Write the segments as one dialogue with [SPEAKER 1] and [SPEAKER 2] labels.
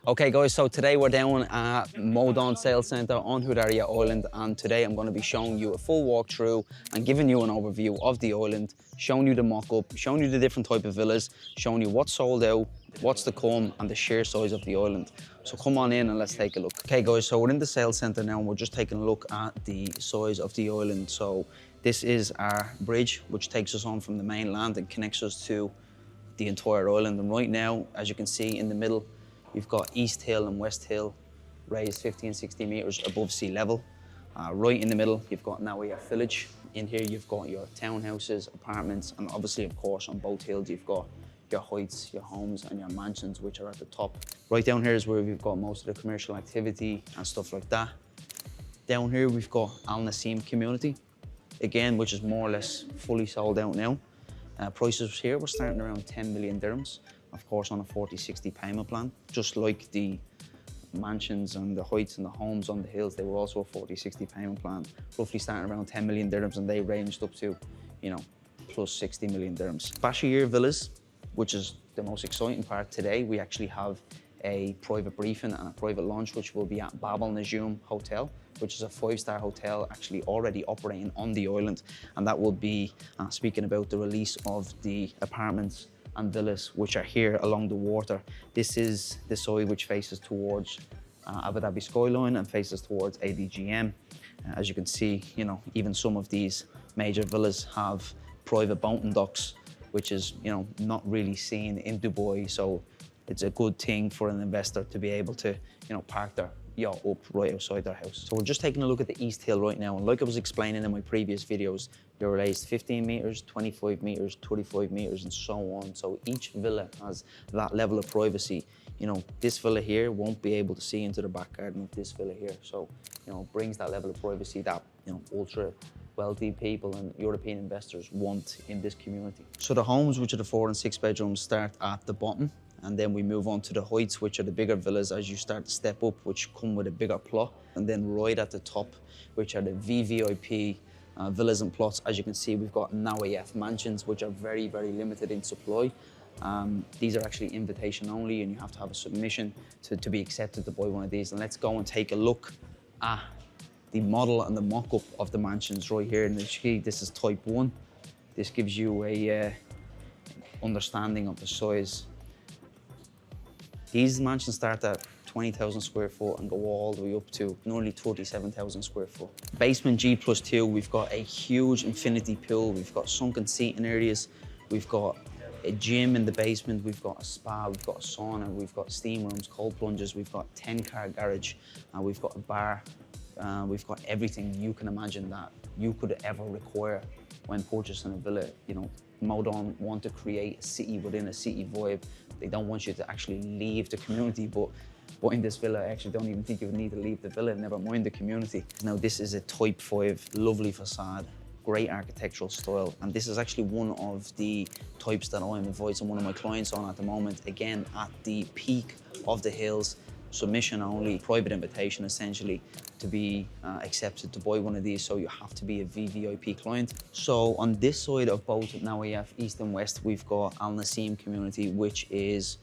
[SPEAKER 1] Okay guys, so today we're down at Modon Sales Centre on Hudayriyat Island, and today I'm going to be showing you a full walkthrough and giving you an overview of the island, showing you the mock-up, showing you the different type of villas, showing you what's sold out, what's to come, and the sheer size of the island. So come on in and let's take a look. Okay guys, so we're in the sales centre now and we're just taking a look at the size of the island. So this is our bridge which takes us on from the mainland and connects us to the entire island. And right now, as you can see in the middle, you've got East Hill and West Hill raised 50 and 60 metres above sea level. Right in the middle, you've got Hudayriyat Village. In here, you've got your townhouses, apartments, and obviously, of course, on both hills, you've got your heights, your homes, and your mansions, which are at the top. Right down here is where we've got most of the commercial activity and stuff like that. Down here, we've got Al Naseem community, again, which is more or less fully sold out now. Prices here, we're starting around 10 million dirhams. Of course, on a 40-60 payment plan. Just like the mansions and the heights and the homes on the hills, they were also a 40-60 payment plan, roughly starting around 10 million dirhams, and they ranged up to, you know, plus 60 million dirhams. Bashir Villas, which is the most exciting part today, we actually have a private briefing and a private launch, which will be at Bab Al Najum Hotel, which is a 5-star hotel actually already operating on the island. And that will be speaking about the release of the apartments and villas which are here along the water. This is the side which faces towards Abu Dhabi skyline and faces towards ABGM. As you can see, you know, even some of these major villas have private boating docks, which is, you know, not really seen in Dubai. So it's a good thing for an investor to be able to, you know, park their yacht up right outside their house. So we're just taking a look at the East Hill right now. And like I was explaining in my previous videos, they're raised 15 metres, 25 metres, 35 metres, and so on. So each villa has that level of privacy. You know, this villa here won't be able to see into the back garden of this villa here. So, you know, brings that level of privacy that, you know, ultra wealthy people and European investors want in this community. So the homes, which are the 4 and 6 bedrooms, start at the bottom. And then we move on to the heights, which are the bigger villas as you start to step up, which come with a bigger plot. And then right at the top, which are the VVIP villas and plots. As you can see, we've got Hudayriyat mansions, which are very, very limited in supply. These are actually invitation only, and you have to have a submission to be accepted to buy one of these. And let's go and take a look at the model and the mock-up of the mansions right here. And this is type 1. This gives you a understanding of the size. These mansions start at 20,000 square foot and go all the way up to nearly 37,000 square foot. Basement G+2, we've got a huge infinity pool. We've got sunken seating areas. We've got a gym in the basement. We've got a spa. We've got a sauna. We've got steam rooms, cold plunges. We've got 10-car garage. We've got a bar. We've got everything you can imagine that you could ever require when purchasing a villa. You know, Modon want to create a city within a city vibe. They don't want you to actually leave the community, but in this villa, I actually don't even think you would need to leave the villa, never mind the community. Now, this is a type 5, lovely facade, great architectural style, and this is actually one of the types that I'm advising one of my clients on at the moment, again, at the peak of the hills, submission only, private invitation essentially, to be accepted to buy one of these, so you have to be a VVIP client. So on this side of both Hudayriyat East and West, we've got Al Naseem community, which is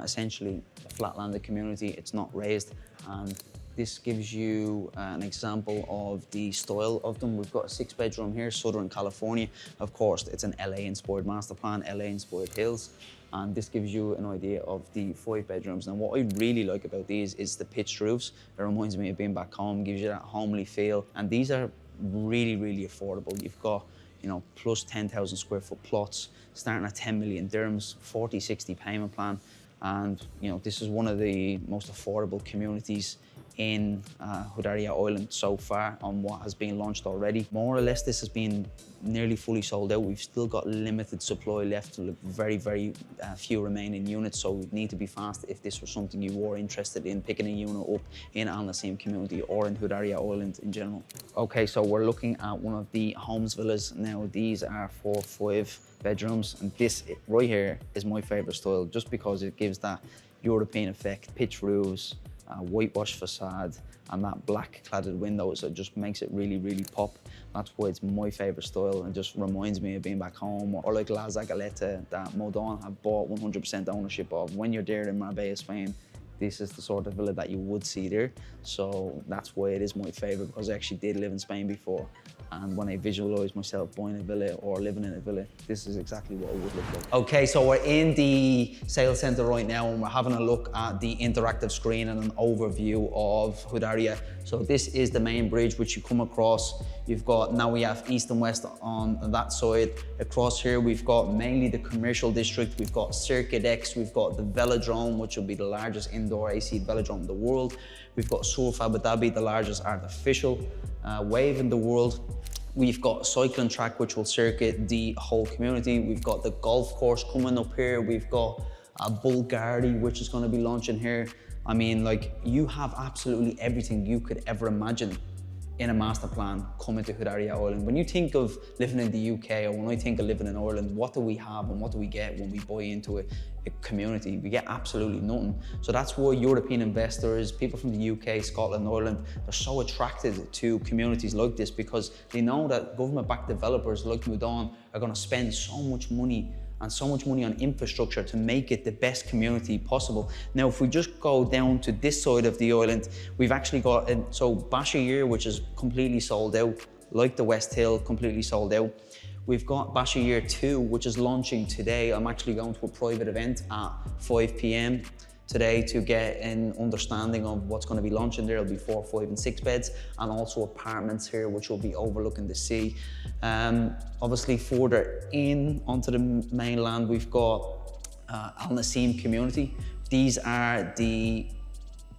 [SPEAKER 1] essentially a flatlanded community. It's not raised, and this gives you an example of the style of them. We've got a 6-bedroom here, Southern California. Of course, it's an LA-inspired master plan, LA-inspired hills. And this gives you an idea of the 5 bedrooms. Now, what I really like about these is the pitched roofs. It reminds me of being back home, gives you that homely feel. And these are really, really affordable. You've got, you know, plus 10,000 square foot plots, starting at 10 million dirhams, 40-60 payment plan. And, you know, this is one of the most affordable communities in Hudayriyat Island so far on what has been launched already. More or less, this has been nearly fully sold out. We've still got limited supply left, very, very few remaining units, so we need to be fast if this was something you were interested in picking a unit up in Al Naseem community or in Hudayriyat Island in general. Okay, so we're looking at one of the homes villas now. These are 4-5 bedrooms, and this right here is my favorite style, just because it gives that European effect, pitch roofs, whitewash facade, and that black cladded windows. It just makes it really, really pop. That's why it's my favorite style, and just reminds me of being back home, or like La Zagaleta that Modon have bought 100% ownership of. When you're there in Marbella, Spain, this is the sort of villa that you would see there. So that's why it is my favorite, because I actually did live in Spain before. And when I visualize myself buying a villa or living in a villa, this is exactly what it would look like. Okay, so we're in the sales center right now and we're having a look at the interactive screen and an overview of Hudayriyat. So this is the main bridge which you come across. You've got, now we have east and west on that side. Across here, we've got mainly the commercial district. We've got Circuit X, we've got the velodrome, which will be the largest indoor AC velodrome in the world. We've got Surf Abu Dhabi, the largest artificial wave in the world. We've got a cycling track which will circuit the whole community. We've got the golf course coming up here. We've got a Bulgari which is going to be launching here. I mean, like, you have absolutely everything you could ever imagine in a master plan coming to Hudayriyat Island. When you think of living in the UK, or when I think of living in Ireland, what do we have and what do we get when we buy into a community? We get absolutely nothing. So that's why European investors, people from the UK, Scotland, Ireland, they're so attracted to communities like this, because they know that government-backed developers like Mudon are going to spend so much money and so much money on infrastructure to make it the best community possible. Now, if we just go down to this side of the island, we've actually got, so Bashir, which is completely sold out, like the West Hill, completely sold out. We've got Bashir 2, which is launching today. I'm actually going to a private event at 5 p.m. today to get an understanding of what's going to be launching there. There'll be 4, 5 and 6 beds, and also apartments here which will be overlooking the sea. Obviously further in onto the mainland, we've got Al Nasim community. These are the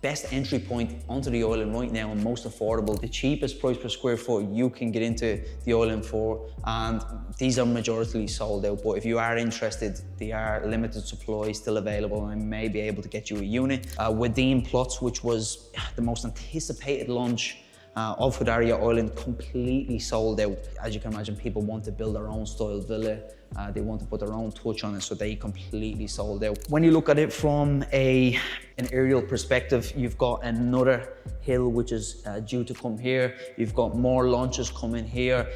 [SPEAKER 1] best entry point onto the island right now and most affordable. The cheapest price per square foot you can get into the island for, and these are majority sold out, but if you are interested, they are limited supply, still available, and I may be able to get you a unit. Wadim Plots, which was the most anticipated launch of Hudayriyat Island, completely sold out. As you can imagine, people want to build their own style villa. They want to put their own touch on it, so they completely sold out. When you look at it from an aerial perspective, you've got another hill which is due to come here. You've got more launches coming here.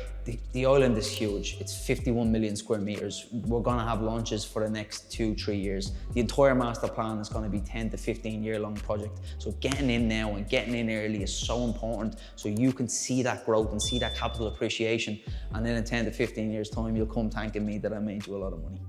[SPEAKER 1] The island is huge. It's 51 million square meters. We're gonna have launches for the next 2-3 years. The entire master plan is gonna be 10 to 15 year long project. So getting in now and getting in early is so important, so you can see that growth and see that capital appreciation. And then in 10 to 15 years time, you'll come thanking me that I made you a lot of money.